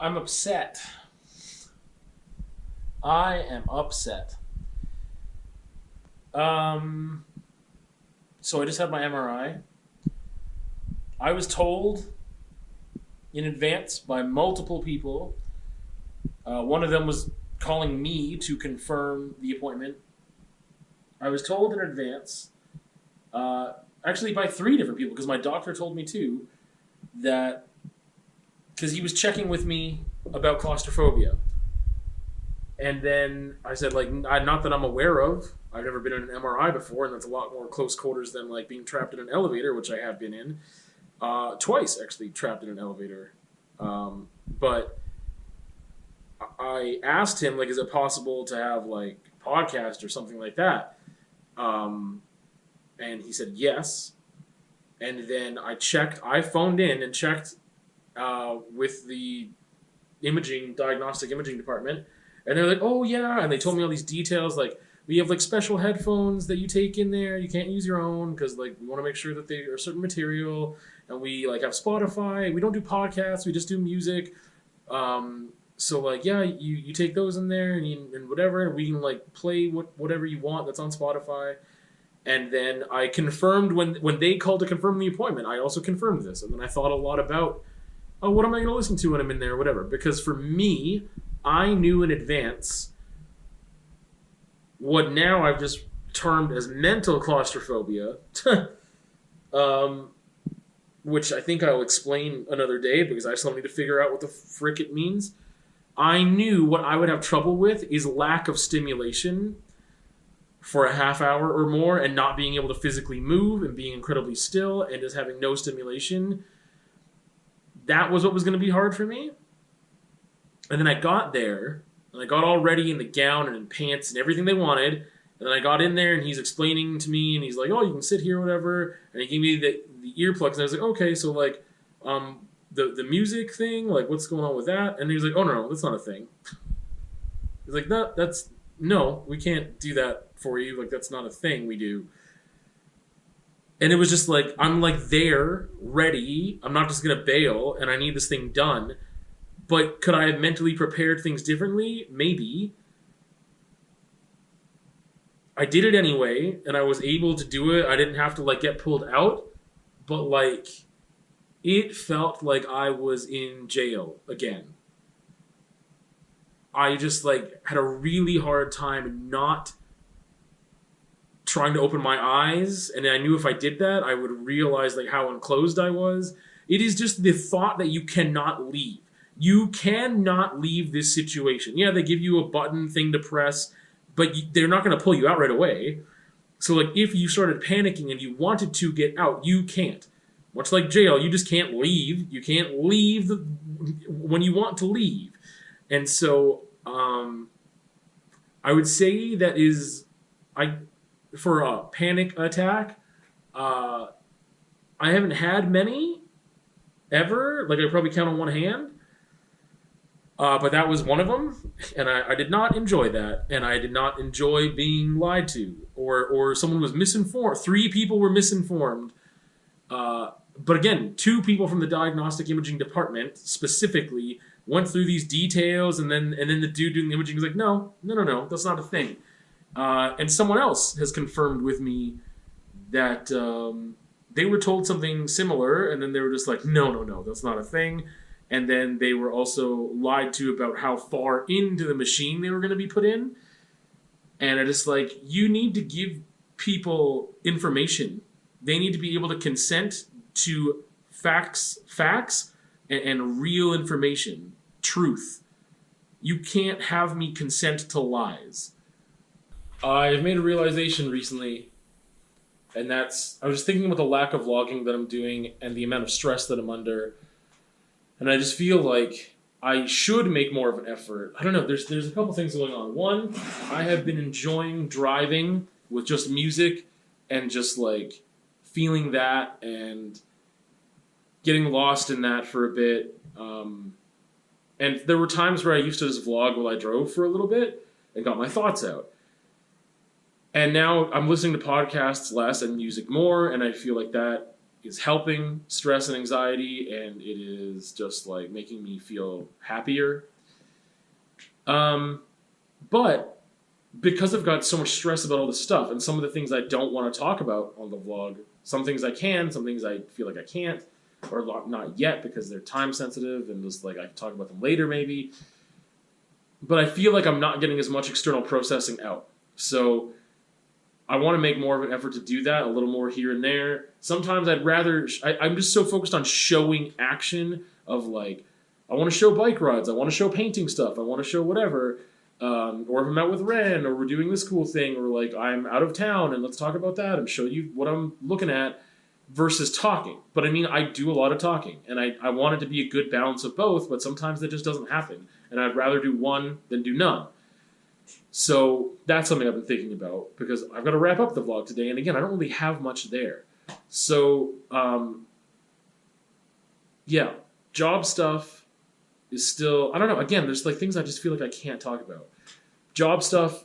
I'm upset. I am upset. So I just had my MRI. I was told in advance by multiple people. One of them was calling me to confirm the appointment. I was told in advance, actually by 3 different people, because my doctor told me too, that because he was checking with me about claustrophobia. And then I said, like, not that I'm aware of. I've never been in an MRI before, and that's a lot more close quarters than, like, being trapped in an elevator, which I have been in. Twice, actually, trapped in an elevator. But I asked him, like, is it possible to have, like, a podcast or something like that? And he said yes. And then I phoned in and checked with the diagnostic imaging department. And they're like, oh, yeah. And they told me all these details. Like, we have, like, special headphones that you take in there. You can't use your own because, like, we want to make sure that they are certain material. And we, like, have Spotify. We don't do podcasts. We just do music. So, like, yeah, you take those in there and whatever. And we can, like, play whatever you want that's on Spotify. And then I confirmed when they called to confirm the appointment, I also confirmed this. And then I thought a lot about, what am I going to listen to when I'm in there or whatever. Because for me, I knew in advance what now I've just termed as mental claustrophobia, which I think I'll explain another day because I still need to figure out what the frick it means. I knew what I would have trouble with is lack of stimulation for a half hour or more and not being able to physically move and being incredibly still and just having no stimulation. That was what was going to be hard for me. And then I got there, and I got all ready in the gown and in pants and everything they wanted. And then I got in there, and he's explaining to me, and he's like, oh, you can sit here or whatever. And he gave me the earplugs, and I was like, okay, so, like, the music thing, like, what's going on with that? And he was like, oh, no, that's not a thing. He's like, no, we can't do that for you. Like, that's not a thing we do. And it was just like, I'm, like, there, ready. I'm not just going to bail, and I need this thing done. But could I have mentally prepared things differently? Maybe. I did it anyway, and I was able to do it. I didn't have to, like, get pulled out. But, like, it felt like I was in jail again. I just, like, had a really hard time not trying to open my eyes. And I knew if I did that, I would realize, like, how enclosed I was. It is just the thought that you cannot leave. You cannot leave this situation. Yeah, they give you a button thing to press, but they're not going to pull you out right away. So, like, if you started panicking and you wanted to get out, you can't. Much like jail, you just can't leave. You can't leave when you want to leave. And so, I would say that is, for a panic attack, I haven't had many ever. Like, I probably count on one hand. But that was one of them, and I did not enjoy that, and I did not enjoy being lied to, or someone was misinformed. 3 people were misinformed. But again, 2 people from the diagnostic imaging department specifically went through these details, and then the dude doing the imaging was like, no, that's not a thing. And someone else has confirmed with me that they were told something similar, and then they were just like, no, that's not a thing. And then they were also lied to about how far into the machine they were going to be put in. And I just like, you need to give people information. They need to be able to consent to facts, and real information, truth. You can't have me consent to lies. I've made a realization recently, and that's, I was thinking about the lack of vlogging that I'm doing and the amount of stress that I'm under. And I just feel like I should make more of an effort. I don't know, there's a couple things going on. One, I have been enjoying driving with just music and just like feeling that and getting lost in that for a bit. And there were times where I used to just vlog while I drove for a little bit and got my thoughts out. And now I'm listening to podcasts less and music more, and I feel like that is helping stress and anxiety, and it is just like making me feel happier. But because I've got so much stress about all this stuff, and some of the things I don't want to talk about on the vlog, some things I can, some things I feel like I can't, or not yet because they're time sensitive and just like I can talk about them later maybe. But I feel like I'm not getting as much external processing out. So I want to make more of an effort to do that, a little more here and there. Sometimes I'd rather, I'm just so focused on showing action of like, I want to show bike rides, I want to show painting stuff, I want to show whatever. Or if I'm out with Ren, or we're doing this cool thing, or like I'm out of town and let's talk about that and show you what I'm looking at versus talking. But I mean, I do a lot of talking, and I want it to be a good balance of both, but sometimes that just doesn't happen. And I'd rather do one than do none. So that's something I've been thinking about, because I've got to wrap up the vlog today. And again, I don't really have much there. So, yeah, job stuff is still, I don't know, again, there's like things I just feel like I can't talk about. Job stuff,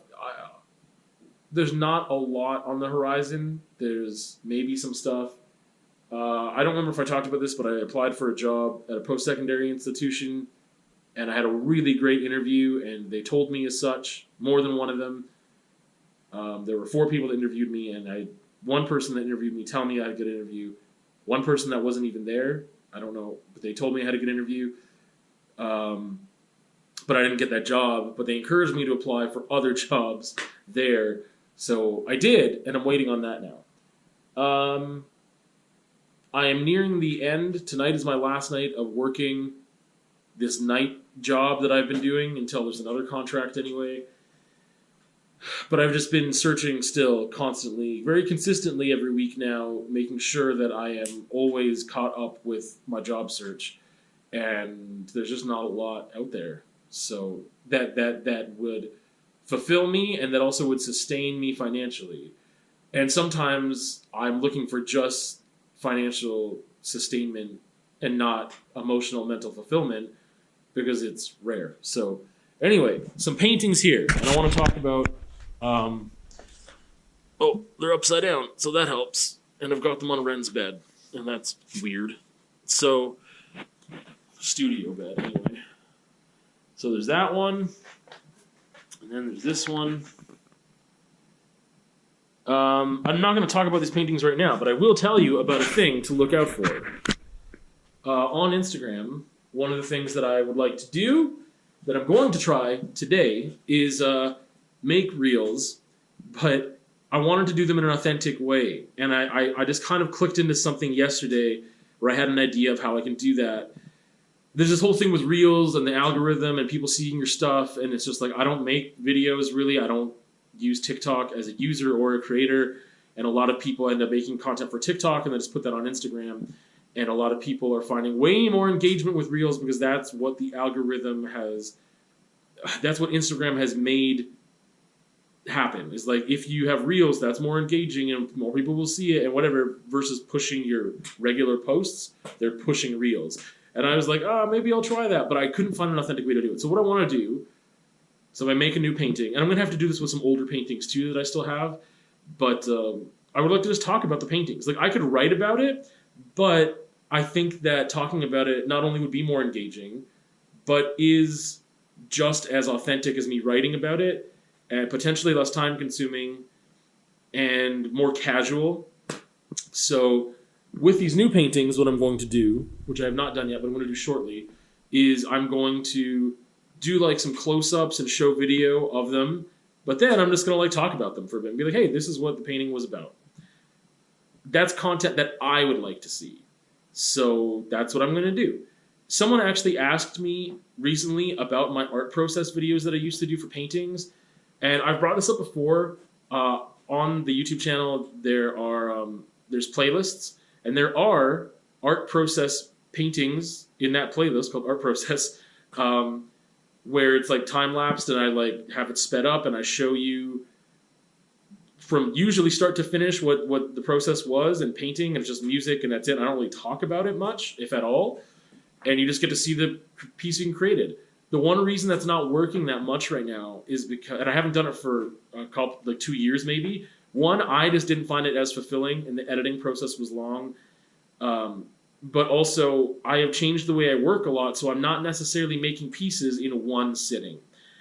there's not a lot on the horizon. There's maybe some stuff. I don't remember if I talked about this, but I applied for a job at a post-secondary institution, and I had a really great interview, and they told me as such, more than one of them. There were 4 people that interviewed me, and I had one person that interviewed me tell me I had a good interview. One person that wasn't even there, I don't know, but they told me I had a good interview. But I didn't get that job, but they encouraged me to apply for other jobs there. So I did, and I'm waiting on that now. I am nearing the end. Tonight is my last night of working this night job that I've been doing until there's another contract anyway. But I've just been searching still constantly, very consistently every week now, making sure that I am always caught up with my job search. And there's just not a lot out there. So that would fulfill me, and that also would sustain me financially. And sometimes I'm looking for just financial sustainment and not emotional, mental fulfillment, because it's rare. So anyway, some paintings here. And I want to talk about, oh, they're upside down, so that helps. And I've got them on Ren's bed, and that's weird. So, studio bed, anyway. So there's that one, and then there's this one. I'm not going to talk about these paintings right now, but I will tell you about a thing to look out for. On Instagram, one of the things that I would like to do, that I'm going to try today, is make reels, but I wanted to do them in an authentic way. And I just kind of clicked into something yesterday where I had an idea of how I can do that. There's this whole thing with reels and the algorithm and people seeing your stuff, and it's just like, I don't make videos really. I don't use TikTok as a user or a creator, and a lot of people end up making content for TikTok and then just put that on Instagram, and a lot of people are finding way more engagement with reels because that's what the algorithm has, that's what Instagram has made happen. It's like, if you have reels, that's more engaging and more people will see it and whatever, versus pushing your regular posts, they're pushing reels. And I was like, maybe I'll try that, but I couldn't find an authentic way to do it. So what I want to do, so I make a new painting, and I'm going to have to do this with some older paintings too that I still have, but I would like to just talk about the paintings. Like, I could write about it, but I think that talking about it not only would be more engaging, but is just as authentic as me writing about it, and potentially less time consuming and more casual. So with these new paintings, what I'm going to do, which I have not done yet, but I'm going to do shortly, is I'm going to do like some close-ups and show video of them, but then I'm just going to like talk about them for a bit and be like, hey, this is what the painting was about. That's content that I would like to see. So that's what I'm going to do. Someone actually asked me recently about my art process videos that I used to do for paintings, and I've brought this up before. On the YouTube channel, there's playlists, and there are art process paintings in that playlist called Art Process, where it's like time-lapsed, and I like have it sped up, and I show you from usually start to finish what the process was in painting, and it's just music, and that's it. I don't really talk about it much, if at all, and you just get to see the piece being created. The one reason that's not working that much right now is because, and I haven't done it for a couple, like 2 years maybe. One, I just didn't find it as fulfilling, and the editing process was long. But also, I have changed the way I work a lot, so I'm not necessarily making pieces in one sitting.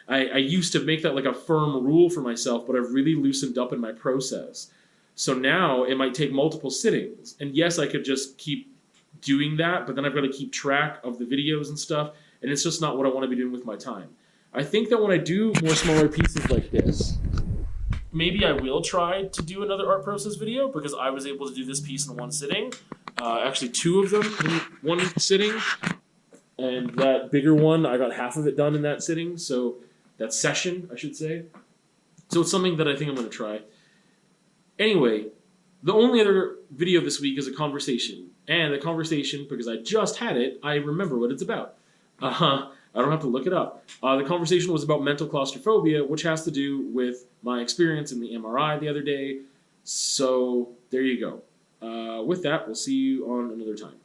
I used to make that like a firm rule for myself, but I've really loosened up in my process. So now it might take multiple sittings. And yes, I could just keep doing that, but then I've got to keep track of the videos and stuff, and it's just not what I want to be doing with my time. I think that when I do more smaller pieces like this, maybe I will try to do another art process video because I was able to do this piece in one sitting. Actually, two of them in one sitting. And that bigger one, I got half of it done in that sitting. So that session, I should say. So it's something that I think I'm going to try. Anyway, the only other video this week is a conversation. And the conversation, because I just had it, I remember what it's about. I don't have to look it up. The conversation was about mental claustrophobia, which has to do with my experience in the MRI the other day. So there you go. With that, we'll see you on another time.